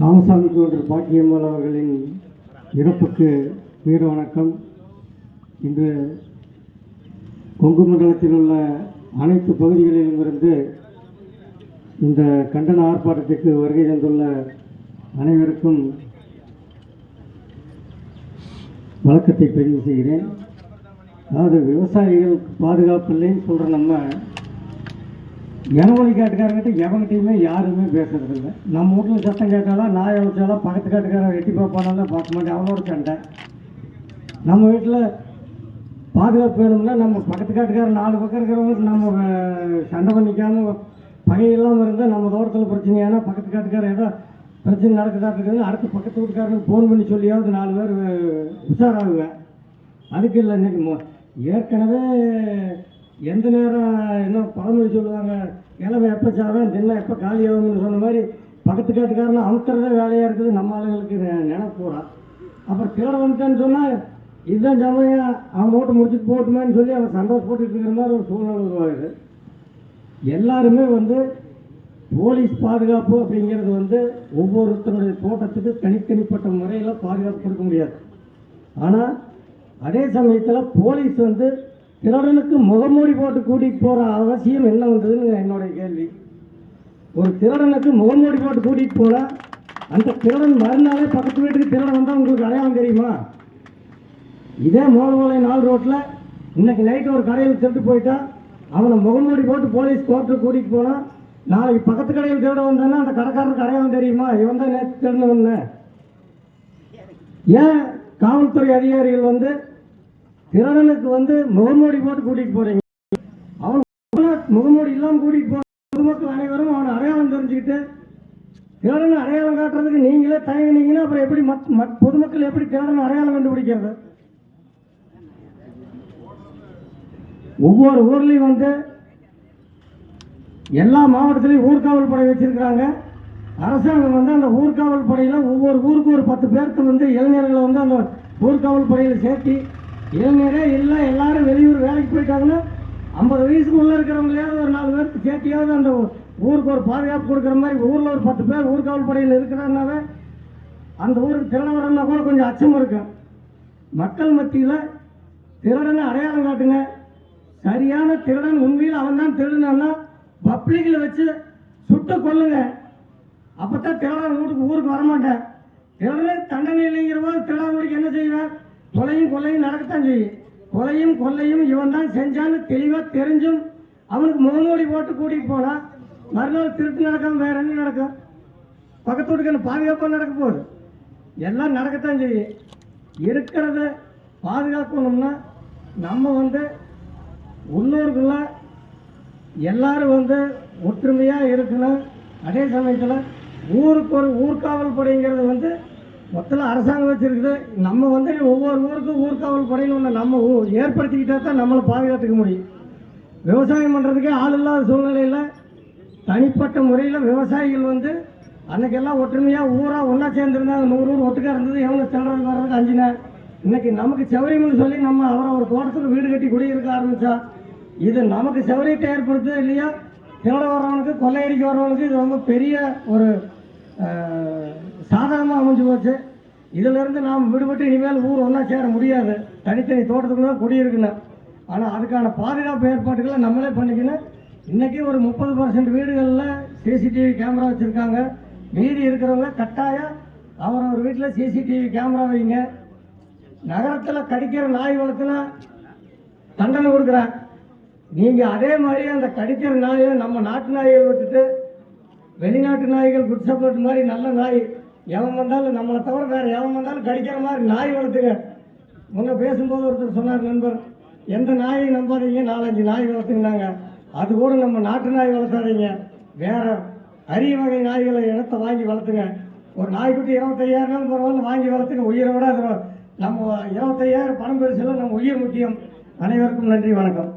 Ramasamy counter Bakkiyammal அவர்களின் இறப்புக்கு வீர வணக்கம். இன்று கொங்கு மண்டலத்தில் உள்ள அனைத்து பகுதிகளிலும் இருந்து இந்த கண்டன ஆர்ப்பாட்டத்திற்கு வருகை தந்துள்ள அனைவருக்கும் வணக்கத்தை பதிவு செய்கிறேன். அதாவது விவசாயிகள் பாதுகாப்பு இல்லைன்னு சொல்கிற நம்ம இனவழி காட்டுக்காரங்கிட்ட எவங்கிட்டையுமே யாருமே பேசுறதில்லை. நம்ம வீட்டில் சத்தம் கேட்டாலும் நாயை வச்சாலும் பக்கத்து காட்டுக்காரன் எட்டி பார்ப்பானாலும் பார்க்க மாட்டேன், அவனோட சண்டை. நம்ம வீட்டில் பாதுகாப்பு வேணும்னா நம்ம பக்கத்து காட்டுக்காரன் 4 பக்கம் இருக்கிறவங்களுக்கு நம்ம சண்டை பண்ணிக்காமல் பகையில்லாமல் இருந்தால் நம்ம தோட்டத்தில் பிரச்சனையானா பக்கத்து காட்டுக்காரன் ஏதோ பிரச்சனை நடக்குதாட்டுருக்குது அடுத்த பக்கத்து வீட்டுக்காரனுக்கு ஃபோன் பண்ணி சொல்லியாவது 4 பேர் உஷாராகுவேன். அதுக்கு இல்லை, இன்னைக்கு ஏற்கனவே எந்த நேரம் என்ன பழமொழி சொல்லுவாங்க, இளவை எப்போ சாவேன் தின்ன எப்போ காலியாகும்னு சொன்ன மாதிரி பக்கத்து காட்டுக்காரனை அமுத்துறதே வேலையாக இருக்குது நம்ம ஆளுங்களுக்கு நினைப்பு போகிறான். அப்புறம் திருட வந்துட்டான்னு சொன்னால் இதுதான் சமயம் அவன் ஓட்டு முடிச்சுட்டு போட்டுமேன்னு சொல்லி அவன் சந்தோஷப்பட்டு இருக்கிற மாதிரி ஒரு சூழ்நிலை உருவாகுது. எல்லாருமே போலீஸ் பாதுகாப்பு அப்படிங்கிறது ஒவ்வொருத்தருடைய தோட்டத்துக்கு தனித்தனிப்பட்ட முறையில் பாதுகாப்பு கொடுக்க முடியாது. ஆனால் அதே சமயத்தில் போலீஸ் திருடனுக்கு முகமூடி போட்டு கூட்டிகிட்டு போகிற அவசியம் என்ன வந்ததுன்னு என்னுடைய கேள்வி. ஒரு திருடனுக்கு முகமூடி போட்டு கூட்டிகிட்டு போனால் அந்த திருடன் மறுநாளே பக்கத்து வீட்டுக்கு திருடன் வந்தால் உங்களுக்கு அடையாளம் தெரியுமா? இதே மோகன்மலை 4 ரோட்டில் இன்னைக்கு நைட்டு ஒரு கடையில் திருட்டு போயிட்டா அவனை முகமூடி போட்டு போலீஸ் கோர்ட்டுக்கு கூட்டிகிட்டு போனால் நாளைக்கு பக்கத்து கடையில் திருட வந்தானா அந்த கடைக்காரனுக்கு அடையாளம் தெரியுமா? இவன் தான் நேற்று திருடனவன்னு. ஏன் காவல்துறை அதிகாரிகள் திருடனுக்கு முகமூடி போட்டு கூட்டிகிட்டு போகிறீங்க? அவன் முகமூடி இல்லாமல் கூட்டிகிட்டு போகிற பொதுமக்கள் அனைவரும் அவனை அடையாளம் தெரிஞ்சுக்கிட்டு திருடனை அடையாளம் காட்டுறதுக்கு நீங்களே தயங்கினீங்கன்னா அப்புறம் எப்படி பொதுமக்கள் எப்படி திருடனை அடையாளம் கண்டுபிடிக்கிறது? ஒவ்வொரு ஊர்லேயும் எல்லா மாவட்டத்திலையும் ஊர்காவல் படை வச்சிருக்கிறாங்க. அரசாங்கம் அந்த ஊர்காவல் படையில் ஒவ்வொரு ஊருக்கு ஒரு 10 பேருக்கு இளைஞர்களை அந்த ஊர்காவல் படையில் சேர்த்தி இளைஞரே இல்லை எல்லாரும் வெளியூர் வேலைக்கு போயிட்டாங்கன்னா 50 வயசுக்கு உள்ளே இருக்கிறவங்களையாவது ஒரு 4 பேருக்கு சேர்த்தியாவது அந்த ஊருக்கு ஒரு பாதுகாப்பு கொடுக்குற மாதிரி ஊரில் ஒரு 10 பேர் ஊர்காவல் படையில் இருக்கிறாங்கனாவே அந்த ஊருக்கு திருட வரன்னா கூட கொஞ்சம் அச்சம் இருக்கும். மக்கள் மத்தியில் திருடனை அடையாளம் காட்டுங்க. சரியான திருடன் உண்மையில் அவன் தான் திருடனா பப்ளிக்கில் வச்சு சுட்டு கொல்லுங்க. அப்போ தான் திருடன் ஊருக்கு வரமாட்டேன். திருடனே தண்டனை இல்லைங்கிற போது திருடனுக்கு என்ன செய்வேன்? கொலையும் கொள்ளையும் நடக்கத்தான் செய்யும். கொலையும் கொள்ளையும் இவன் தான் செஞ்சான்னு தெளிவாக தெரிஞ்சும் அவனுக்கு முகமூடி போட்டு கூட்டிகிட்டு போனால் மறுநாள் திருட்டு நடக்காம வேற என்ன நடக்கும்? பக்கத்து வீட்டுக்கு பாதுகாப்பாக நடக்க போகுது. எல்லாம் நடக்கத்தான் செய்யும். இருக்கிறத பாதுகாக்கணும்னா நம்ம உள்ளூருக்குள்ள எல்லாரும் ஒற்றுமையாக இருக்கணும். அதே சமயத்தில் ஊருக்கு ஒரு ஊர்காவல் படைங்கிறது மொத்தத்தில் அரசாங்கம் வச்சுருக்குது. நம்ம ஒவ்வொரு ஊருக்கும் ஊர்காவல் படையில் ஒன்று நம்ம ஏற்படுத்திக்கிட்டா தான் நம்மளை பாதுகாத்துக்க முடியும். விவசாயம் பண்ணுறதுக்கே ஆள் இல்லாத சூழ்நிலையில் தனிப்பட்ட முறையில் விவசாயிகள் அன்றைக்கெல்லாம் ஒற்றுமையாக ஊராக ஒன்றா சேர்ந்துருந்தாங்க. 100 ஊர் ஒட்டுக்காக இருந்தது. எவங்க திணறது வர்றதுக்கு 5 நாள். இன்றைக்கி நமக்கு சௌரியம்னு சொல்லி நம்ம அவரை ஒரு தோட்டத்துக்கு வீடு கட்டி குடியிருக்க ஆரம்பித்தா இது நமக்கு சௌரியத்தை ஏற்படுத்துது இல்லையா? திருட வர்றவனுக்கு கொள்ளையடிக்க வர்றவனுக்கு இது ரொம்ப பெரிய ஒரு சாதகமாக அமைஞ்சு போச்சு. இதிலிருந்து நாம் விடுபட்டு இனிமேல் ஊர் ஒன்றா சேர முடியாது. தனித்தனி தோட்டத்துக்கு தான் குடியிருக்கணும். ஆனால் அதுக்கான பாதுகாப்பு ஏற்பாடுகளை நம்மளே பண்ணிக்கணும். இன்றைக்கி ஒரு 30% வீடுகளில் சிசிடிவி கேமரா வச்சுருக்காங்க. மீதி இருக்கிறவங்க கட்டாயம் ஒரு வீட்டில் சிசிடிவி கேமரா வைங்க. நகரத்தில் கடிக்கிற நாய் வளர்த்துனா தண்டனை கொடுக்குறேன். நீங்கள் அதே மாதிரி அந்த கடிக்கிற நாயை நம்ம நாட்டு நாய்கள் விட்டுட்டு வெளிநாட்டு நாய்கள் குட் சப்போர்ட் மாதிரி நல்ல நாய் எவன் வந்தாலும் நம்மளை தவிர வேறு எவன் வந்தாலும் கடிக்கிற மாதிரி நாய் வளர்த்துங்க. முன்னே பேசும்போது ஒருத்தர் சொன்னார் நண்பர், எந்த நாயை நம்பாதீங்க 4-5 நாய் வளர்த்துங்கனாங்க. அது கூட நம்ம நாட்டு நாய் வளர்த்தாதீங்க, வேறு அரிய வகை நாய்களை இனத்தை வாங்கி வளர்த்துங்க. ஒரு நாய்க்குட்டி 25,000 பரவாயில்ல வாங்கி வளர்த்துங்க. உயிரை விட நம்ம 25,000 பணம் பெருசில் நம்ம உயிர் முக்கியம். அனைவருக்கும் நன்றி, வணக்கம்.